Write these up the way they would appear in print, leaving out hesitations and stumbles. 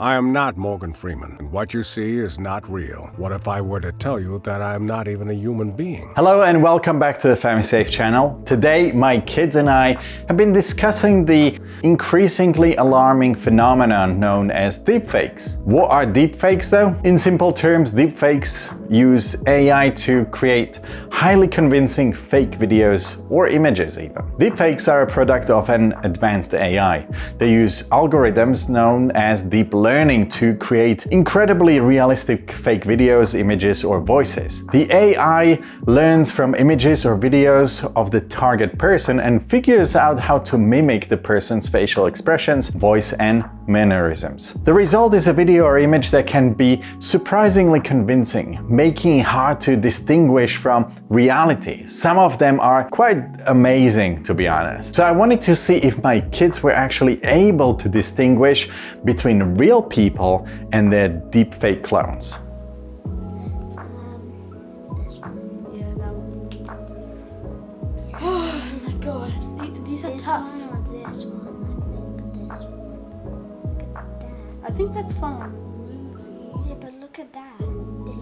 I am not Morgan Freeman, and what you see is not real. What if I were to tell you that I am not even a human being? Hello and welcome back to the FamiSafe channel. Today, my kids and I have been discussing the increasingly alarming phenomenon known as deepfakes. What are deepfakes though? In simple terms, deepfakes use AI to create highly convincing fake videos or images even. Deepfakes are a product of an advanced AI. They use algorithms known as deep learning to create incredibly realistic fake videos, images, or voices. The AI learns from images or videos of the target person and figures out how to mimic the person's facial expressions, voice, and mannerisms. The result is a video or image that can be surprisingly convincing, making it hard to distinguish from reality. Some of them are quite amazing, to be honest. So I wanted to see if my kids were actually able to distinguish between real people and their deepfake clones. This one. Yeah, that one. Oh my god, these are tough. This one, I think this one. Look at that. I think that's from a movie. Yeah, but look at that. This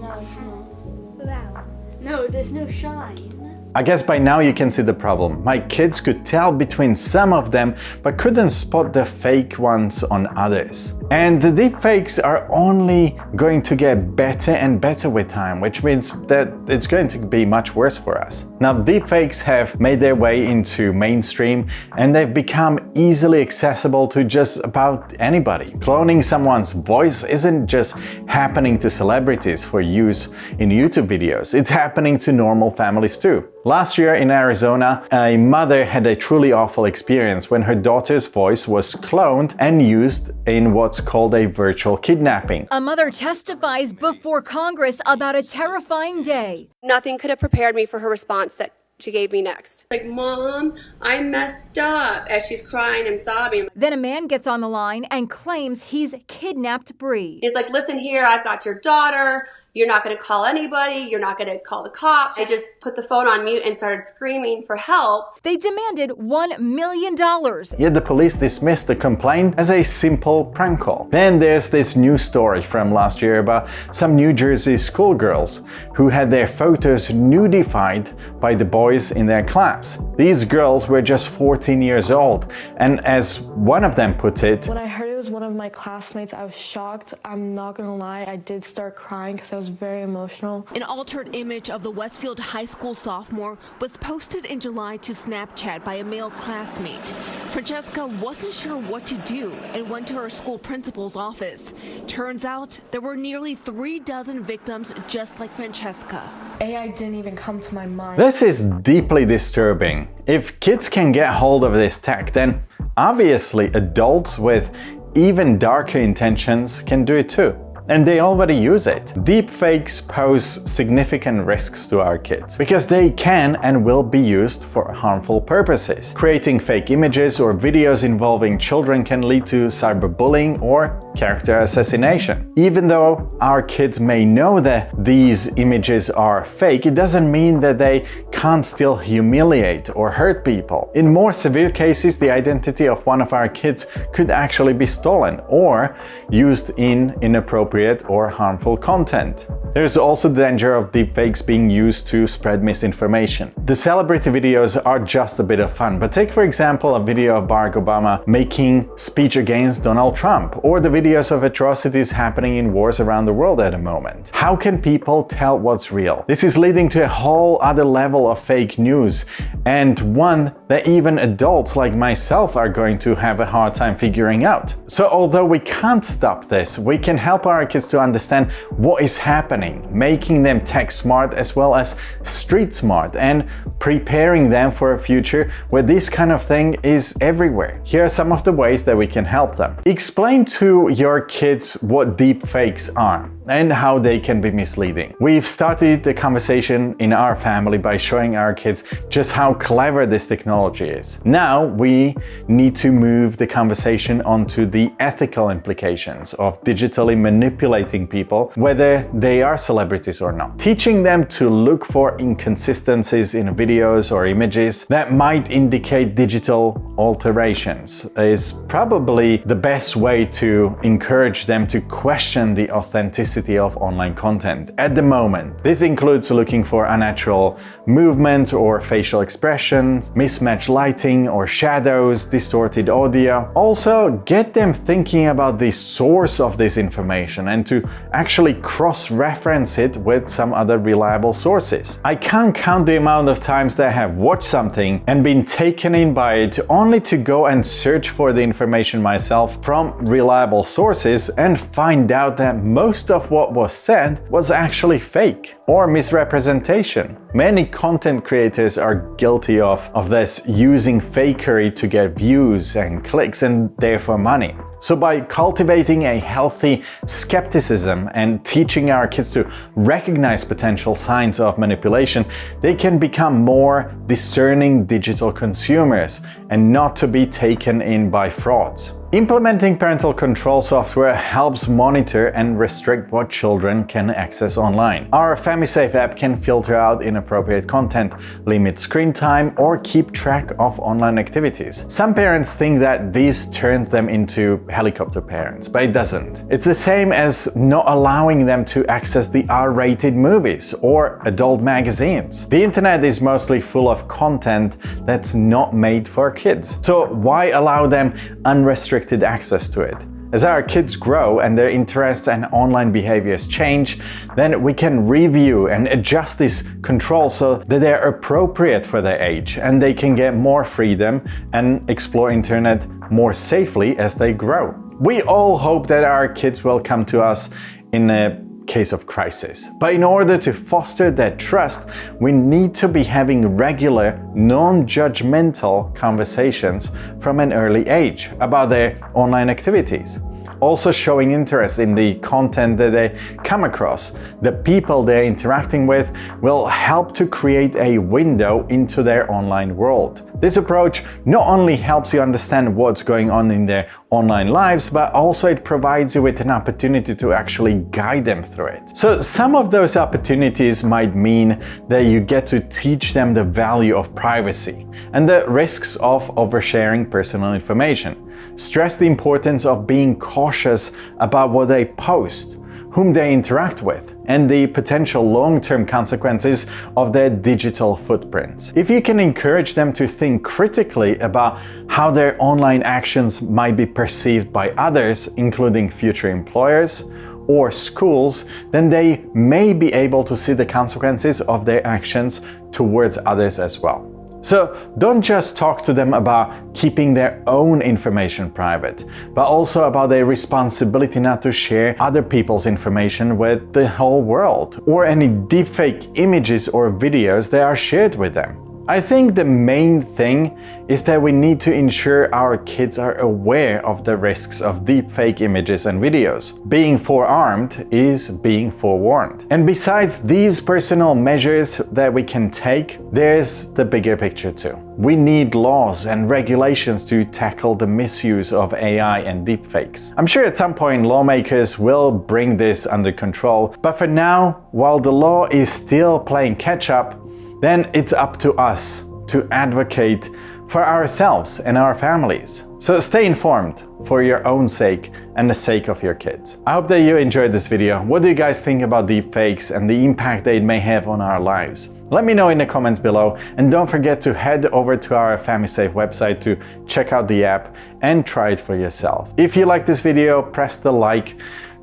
No, one it's has not. that one. No, there's no shine. I guess by now you can see the problem. My kids could tell between some of them, but couldn't spot the fake ones on others. And the deepfakes are only going to get better and better with time, which means that it's going to be much worse for us. Now, deepfakes have made their way into mainstream and they've become easily accessible to just about anybody. Cloning someone's voice isn't just happening to celebrities for use in YouTube videos, it's happening to normal families too. Last year in Arizona, a mother had a truly awful experience when her daughter's voice was cloned and used in what's called a virtual kidnapping. A mother testifies before Congress about a terrifying day. Nothing could have prepared me for her response that she gave me next. Like, Mom, I messed up, as she's crying and sobbing. Then a man gets on the line and claims he's kidnapped Bree. He's like, listen here, I've got your daughter. You're not going to call anybody. You're not going to call the cops. I just put the phone on mute and started screaming for help. They demanded $1 million. Yet the police dismissed the complaint as a simple prank call. Then there's this news story from last year about some New Jersey schoolgirls who had their photos nudified by the boys in their class. These girls were just 14 years old, and as one of them put it, when I heard it was one of my classmates, I was shocked. I'm not gonna lie, I did start crying because I was very emotional. An altered image of the Westfield High School sophomore was posted in July to Snapchat by a male classmate. Francesca wasn't sure what to do and went to her school principal's office. Turns out there were nearly 36 victims just like Francesca. AI didn't even come to my mind. this is deeply disturbing. If kids can get hold of this tech, then obviously adults with even darker intentions can do it too. And they already use it. Deepfakes pose significant risks to our kids because they can and will be used for harmful purposes. Creating fake images or videos involving children can lead to cyberbullying or character assassination. Even though our kids may know that these images are fake, it doesn't mean that they can't still humiliate or hurt people. In more severe cases, the identity of one of our kids could actually be stolen or used in inappropriate or harmful content. There's also the danger of deepfakes being used to spread misinformation. The celebrity videos are just a bit of fun, but take for example a video of Barack Obama making speech against Donald Trump, or the videos of atrocities happening in wars around the world at the moment. How can people tell what's real? This is leading to a whole other level of fake news, and one that even adults like myself are going to have a hard time figuring out. So although we can't stop this, we can help our kids to understand what is happening, making them tech smart as well as street smart, and preparing them for a future where this kind of thing is everywhere. Here are some of the ways that we can help them. Explain to your kids what deepfakes are. and how they can be misleading. We've started the conversation in our family by showing our kids just how clever this technology is. Now we need to move the conversation onto the ethical implications of digitally manipulating people, whether they are celebrities or not. Teaching them to look for inconsistencies in videos or images that might indicate digital alterations is probably the best way to encourage them to question the authenticity of online content at the moment. This includes looking for unnatural movement or facial expressions, mismatched lighting or shadows, distorted audio. Also, get them thinking about the source of this information and to actually cross-reference it with some other reliable sources. I can't count the amount of times that I have watched something and been taken in by it only to go and search for the information myself from reliable sources and find out that most of what was said was actually fake or misrepresentation. Many content creators are guilty of this, using fakery to get views and clicks and therefore money. So by cultivating a healthy skepticism and teaching our kids to recognize potential signs of manipulation, they can become more discerning digital consumers and not to be taken in by frauds. Implementing parental control software helps monitor and restrict what children can access online. Our FamiSafe app can filter out inappropriate content, limit screen time, or keep track of online activities. Some parents think that this turns them into helicopter parents, but it doesn't. It's the same as not allowing them to access the R-rated movies or adult magazines. The internet is mostly full of content that's not made for kids. So why allow them unrestricted access to it? As our kids grow and their interests and online behaviors change, then we can review and adjust these controls so that they're appropriate for their age and they can get more freedom and explore internet more safely as they grow. We all hope that our kids will come to us in a case of crisis. But in order to foster that trust, we need to be having regular, non-judgmental conversations from an early age about their online activities. Also showing interest in the content that they come across, the people they're interacting with, will help to create a window into their online world. This approach not only helps you understand what's going on in their online lives, but also it provides you with an opportunity to actually guide them through it. So some of those opportunities might mean that you get to teach them the value of privacy and the risks of oversharing personal information. Stress the importance of being cautious about what they post, whom they interact with, and the potential long-term consequences of their digital footprints. If you can encourage them to think critically about how their online actions might be perceived by others, including future employers or schools, then they may be able to see the consequences of their actions towards others as well. So don't just talk to them about keeping their own information private, but also about their responsibility not to share other people's information with the whole world, or any deepfake images or videos that are shared with them. I think the main thing is that we need to ensure our kids are aware of the risks of deepfake images and videos. Being forearmed is being forewarned. And besides these personal measures that we can take, there's the bigger picture too. We need laws and regulations to tackle the misuse of AI and deepfakes. I'm sure at some point lawmakers will bring this under control, but for now, while the law is still playing catch up, then it's up to us to advocate for ourselves and our families. So stay informed for your own sake and the sake of your kids. I hope that you enjoyed this video. What do you guys think about deepfakes and the impact that it may have on our lives? Let me know in the comments below, and don't forget to head over to our FamiSafe website to check out the app and try it for yourself. If you like this video, press the like.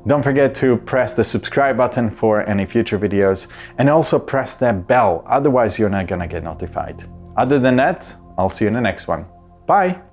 Don't forget to press the subscribe button for any future videos, and also press that bell, otherwise you're not gonna get notified. Other than that, I'll see you in the next one. Bye!